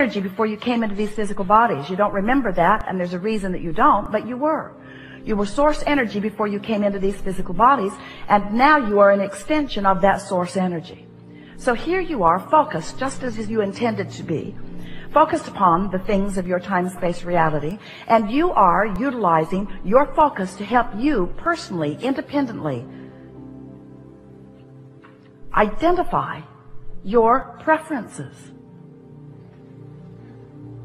energy before you came into these physical bodies. You don't remember that, and there's a reason that you don't, but you were. You were source energy before you came into these physical bodies, and now you are an extension of that source energy. So here you are, focused, just as you intended to be, focused upon the things of your time-space reality, and you are utilizing your focus to help you personally, independently, identify your preferences.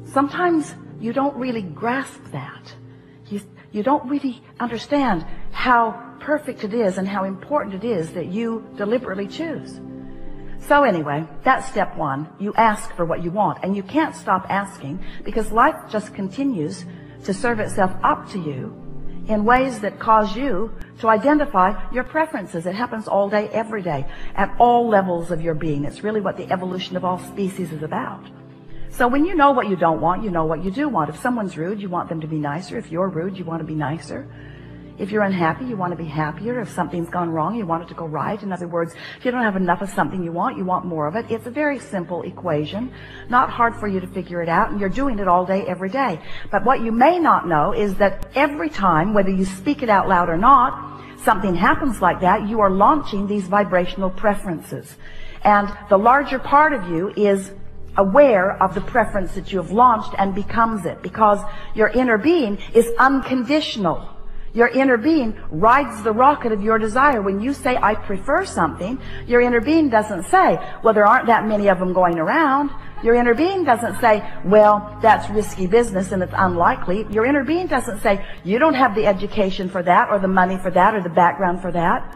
Sometimes you don't really grasp that. You don't really understand how perfect it is and how important it is that you deliberately choose. So anyway, that's step one. You ask for what you want, and you can't stop asking because life just continues to serve itself up to you in ways that cause you to identify your preferences. It happens all day, every day, at all levels of your being. It's really what the evolution of all species is about. So when you know what you don't want, you know what you do want. If someone's rude, you want them to be nicer. If you're rude, you want to be nicer. If you're unhappy, you want to be happier. If something's gone wrong, you want it to go right. In other words, if you don't have enough of something you want more of it. It's a very simple equation, not hard for you to figure it out, and you're doing it all day, every day. But what you may not know is that every time, whether you speak it out loud or not, something happens like that, you are launching these vibrational preferences. And the larger part of you is aware of the preference that you have launched and becomes it, because your inner being is unconditional. Your inner being rides the rocket of your desire. When you say, I prefer something, your inner being doesn't say, well, there aren't that many of them going around. Your inner being doesn't say, well, that's risky business and it's unlikely. Your inner being doesn't say, you don't have the education for that, or the money for that, or the background for that.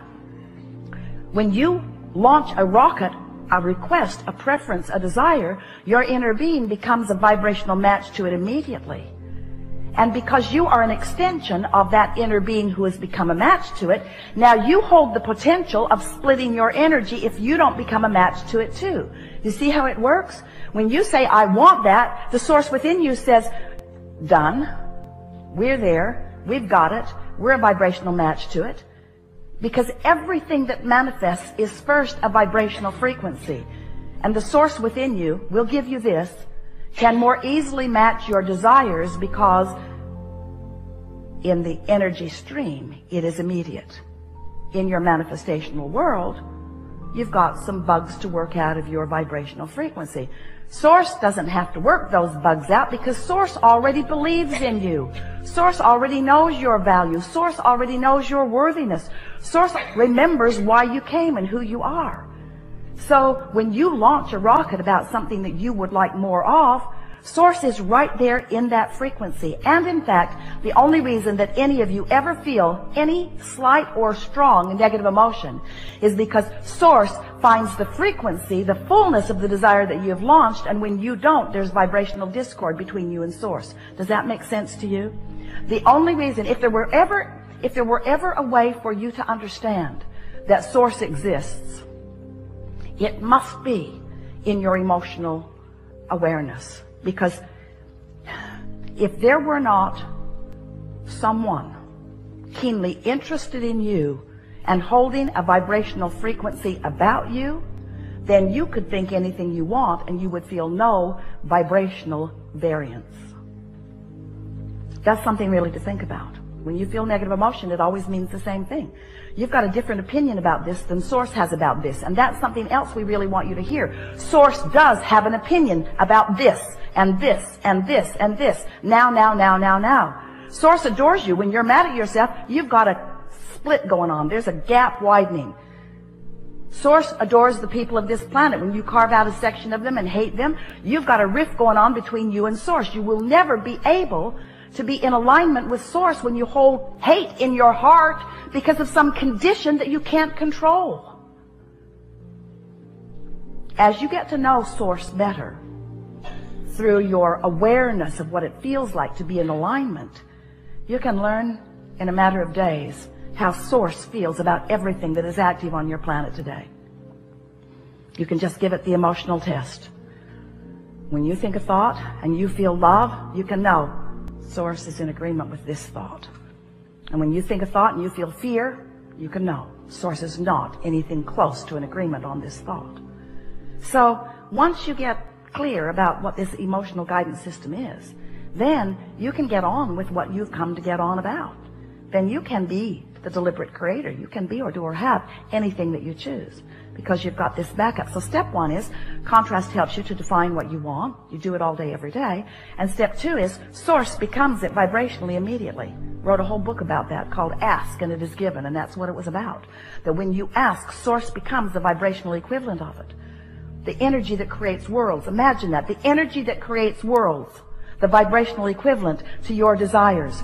When you launch a rocket, a request, a preference, a desire, your inner being becomes a vibrational match to it immediately. And because you are an extension of that inner being who has become a match to it, now you hold the potential of splitting your energy if you don't become a match to it too. You see how it works? When you say, I want that, the source within you says, done. We're there. We've got it. We're a vibrational match to it. Because everything that manifests is first a vibrational frequency. And the source within you will give you this, can more easily match your desires because in the energy stream, it is immediate. In your manifestational world, you've got some bugs to work out of your vibrational frequency. Source doesn't have to work those bugs out because Source already believes in you. Source already knows your value. Source already knows your worthiness. Source remembers why you came and who you are. So when you launch a rocket about something that you would like more of, Source is right there in that frequency. And in fact, the only reason that any of you ever feel any slight or strong negative emotion is because Source finds the frequency, the fullness of the desire that you have launched, and when you don't, there's vibrational discord between you and Source. Does that make sense to you? The only reason, if there were ever a way for you to understand that Source exists, it must be in your emotional awareness. Because if there were not someone keenly interested in you and holding a vibrational frequency about you, then you could think anything you want and you would feel no vibrational variance. That's something really to think about. When you feel negative emotion, it always means the same thing. You've got a different opinion about this than Source has about this, and that's something else we really want you to hear. Source does have an opinion about this, and this, and this, and this. Now. Source adores you. When you're mad at yourself, you've got a split going on. There's a gap widening. Source adores the people of this planet. When you carve out a section of them and hate them, you've got a rift going on between you and Source. You will never be able to be in alignment with Source when you hold hate in your heart because of some condition that you can't control. As you get to know Source better, through your awareness of what it feels like to be in alignment, you can learn in a matter of days how Source feels about everything that is active on your planet today. You can just give it the emotional test. When you think a thought and you feel love, you can know Source is in agreement with this thought. And when you think a thought and you feel fear, you can know Source is not anything close to an agreement on this thought. So once you get clear about what this emotional guidance system is, then you can get on with what you've come to get on about. Then you can be the deliberate creator. You can be or do or have anything that you choose, because you've got this backup. So step one is contrast helps you to define what you want. You do it all day, every day. And step two is source becomes it vibrationally immediately. Wrote a whole book about that called Ask and It Is Given, and that's what it was about. That when you ask, source becomes the vibrational equivalent of it. The energy that creates worlds. Imagine that. The energy that creates worlds. The vibrational equivalent to your desires.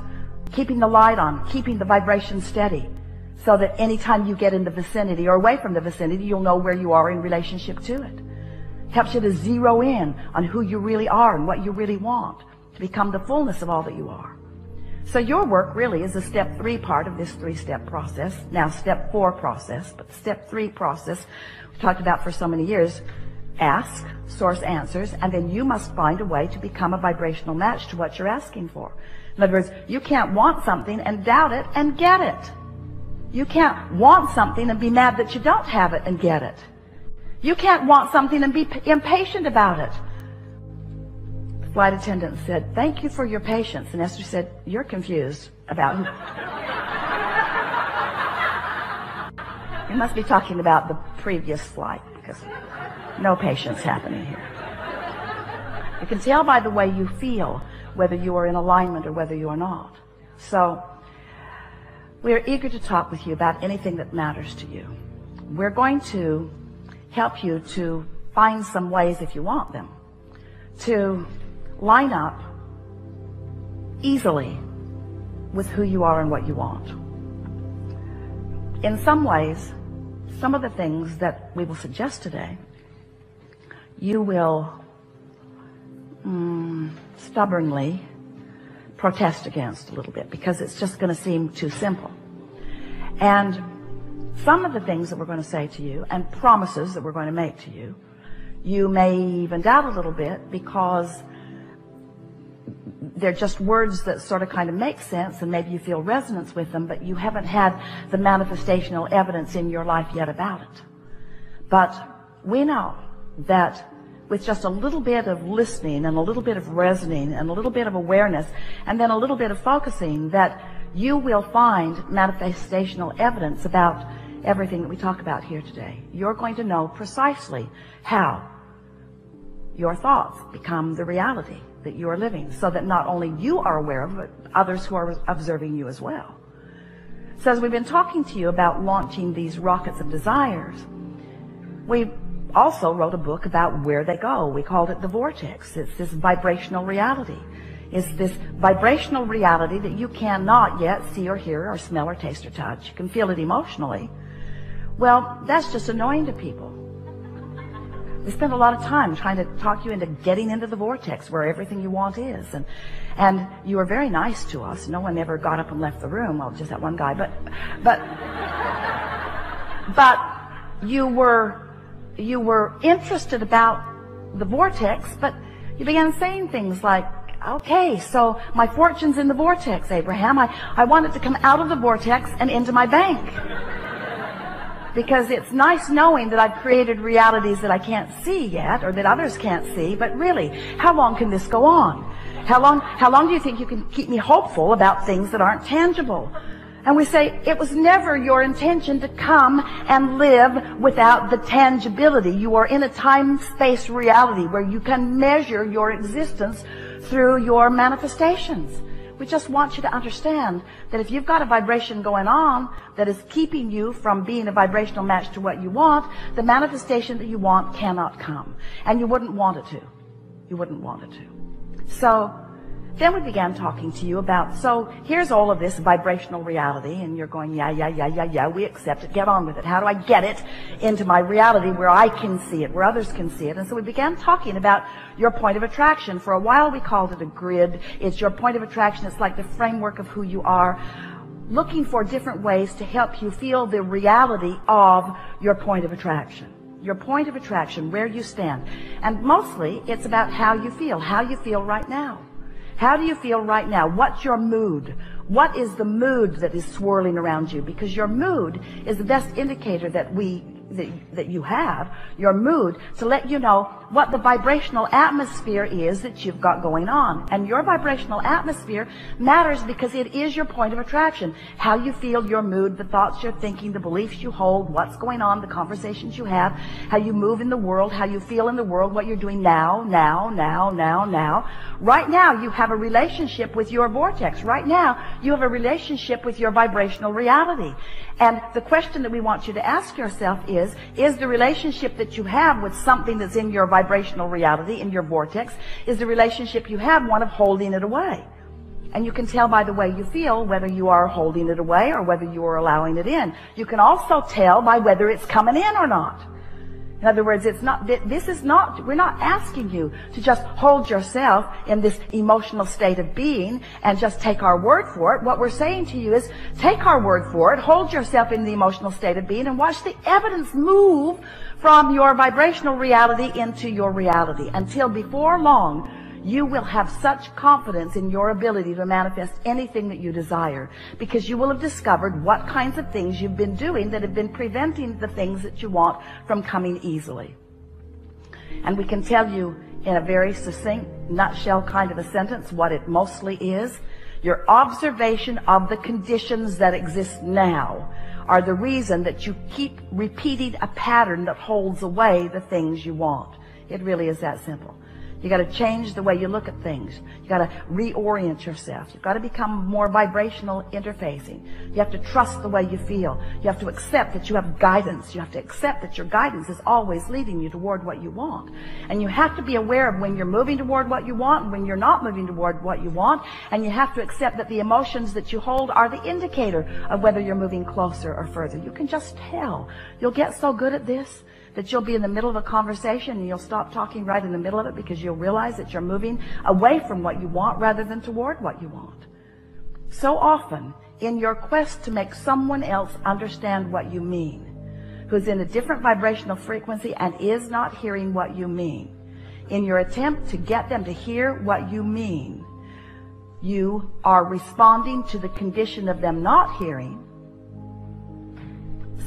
Keeping the light on, keeping the vibration steady, so that anytime you get in the vicinity or away from the vicinity, you'll know where you are in relationship to it. Helps you to zero in on who you really are and what you really want, to become the fullness of all that you are. So your work really is a step 3 part of this 3-step process. Now step 4 process, but the step 3 process we talked about for so many years. Ask, source answers, and then you must find a way to become a vibrational match to what you're asking for. In other words, you can't want something and doubt it and get it. You can't want something and be mad that you don't have it and get it. You can't want something and be impatient about it. The flight attendant said, "Thank you for your patience." And Esther said, "You're confused about it." You must be talking about the previous flight, because no patience happening here. You can tell by the way you feel whether you are in alignment or whether you are not. So we are eager to talk with you about anything that matters to you. We're going to help you to find some ways, if you want them, to line up easily with who you are and what you want. In some ways, some of the things that we will suggest today, you will stubbornly protest against a little bit, because it's just going to seem too simple. And some of the things that we're going to say to you and promises that we're going to make to you, you may even doubt a little bit, because they're just words that sort of kind of make sense, and maybe you feel resonance with them, but you haven't had the manifestational evidence in your life yet about it. But we know that with just a little bit of listening and a little bit of resonating and a little bit of awareness and then a little bit of focusing, that you will find manifestational evidence about everything that we talk about here today. You're going to know precisely how your thoughts become the reality that you are living, so that not only you are aware of it, but others who are observing you as well. So as we've been talking to you about launching these rockets of desires, we also wrote a book about where they go. We called it The Vortex. It's this vibrational reality. It's this vibrational reality that you cannot yet see or hear or smell or taste or touch. You can feel it emotionally. Well, that's just annoying to people. We spend a lot of time trying to talk you into getting into the vortex where everything you want is. And you were very nice to us. No one ever got up and left the room. Well, just that one guy. But you were interested about the vortex, but you began saying things like, "Okay, so my fortune's in the vortex, Abraham. I want it to come out of the vortex and into my bank. Because it's nice knowing that I've created realities that I can't see yet, or that others can't see, but really, how long can this go on? How long do you think you can keep me hopeful about things that aren't tangible?" And we say, it was never your intention to come and live without the tangibility. You are in a time-space reality where you can measure your existence through your manifestations. We just want you to understand that if you've got a vibration going on that is keeping you from being a vibrational match to what you want, the manifestation that you want cannot come. And you wouldn't want it to. You wouldn't want it to. So then we began talking to you about, so here's all of this vibrational reality, and you're going, yeah, we accept it, get on with it. How do I get it into my reality where I can see it, where others can see it? And so we began talking about your point of attraction. For a while we called it a grid. It's your point of attraction. It's like the framework of who you are, looking for different ways to help you feel the reality of your point of attraction. Your point of attraction, where you stand. And mostly it's about how you feel right now. How do you feel right now? What's your mood? What is the mood that is swirling around you? Because your mood is the best indicator that we that you have, your mood, to let you know what the vibrational atmosphere is that you've got going on. And your vibrational atmosphere matters because it is your point of attraction. How you feel, your mood, the thoughts you're thinking, the beliefs you hold, what's going on, the conversations you have, how you move in the world, how you feel in the world, what you're doing now. Right now, you have a relationship with your vortex. Right now, you have a relationship with your vibrational reality. And the question that we want you to ask yourself is the relationship that you have with something that's in your vibrational reality, in your vortex, is the relationship you have one of holding it away? And you can tell by the way you feel whether you are holding it away or whether you are allowing it in. You can also tell by whether it's coming in or not. In other words, we're not asking you to just hold yourself in this emotional state of being and just take our word for it. What we're saying to you is take our word for it, hold yourself in the emotional state of being, and watch the evidence move from your vibrational reality into your reality. Until before long, you will have such confidence in your ability to manifest anything that you desire, because you will have discovered what kinds of things you've been doing that have been preventing the things that you want from coming easily. And we can tell you in a very succinct, nutshell kind of a sentence what it mostly is. Your observation of the conditions that exist now are the reason that you keep repeating a pattern that holds away the things you want. It really is that simple. You got to change the way you look at things. You got to reorient yourself. You've got to become more vibrational interfacing. You have to trust the way you feel. You have to accept that you have guidance. You have to accept that your guidance is always leading you toward what you want. And you have to be aware of when you're moving toward what you want and when you're not moving toward what you want. And you have to accept that the emotions that you hold are the indicator of whether you're moving closer or further. You can just tell. You'll get so good at this that you'll be in the middle of a conversation and you'll stop talking right in the middle of it, because you'll realize that you're moving away from what you want rather than toward what you want. So often, in your quest to make someone else understand what you mean, who's in a different vibrational frequency and is not hearing what you mean, in your attempt to get them to hear what you mean, you are responding to the condition of them not hearing.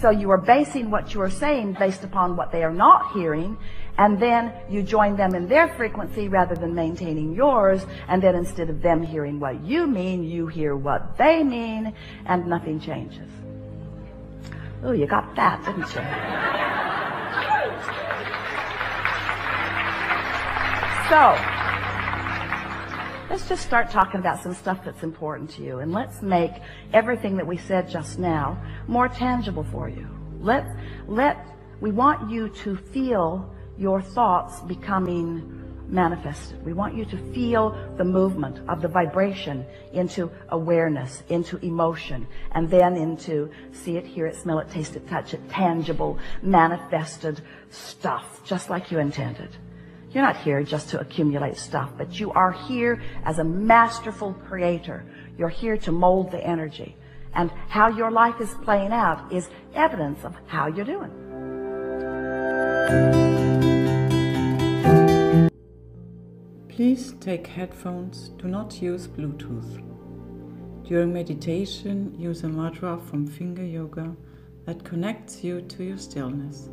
So you are basing what you are saying based upon what they are not hearing, and then you join them in their frequency rather than maintaining yours, and then instead of them hearing what you mean, you hear what they mean, and nothing changes. Oh, you got that, didn't you? So, let's just start talking about some stuff that's important to you, and let's make everything that we said just now more tangible for you. We want you to feel your thoughts becoming manifested. We want you to feel the movement of the vibration into awareness, into emotion, and then into see it, hear it, smell it, taste it, touch it, tangible, manifested stuff, just like you intended. You're not here just to accumulate stuff, but you are here as a masterful creator. You're here to mold the energy. And how your life is playing out is evidence of how you're doing. Please take headphones. Do not use Bluetooth. During meditation, use a mudra from finger yoga that connects you to your stillness.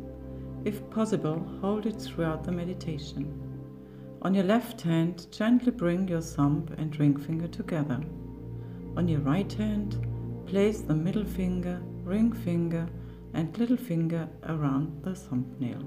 If possible, hold it throughout the meditation. On your left hand, gently bring your thumb and ring finger together. On your right hand, place the middle finger, ring finger, and little finger around the thumbnail.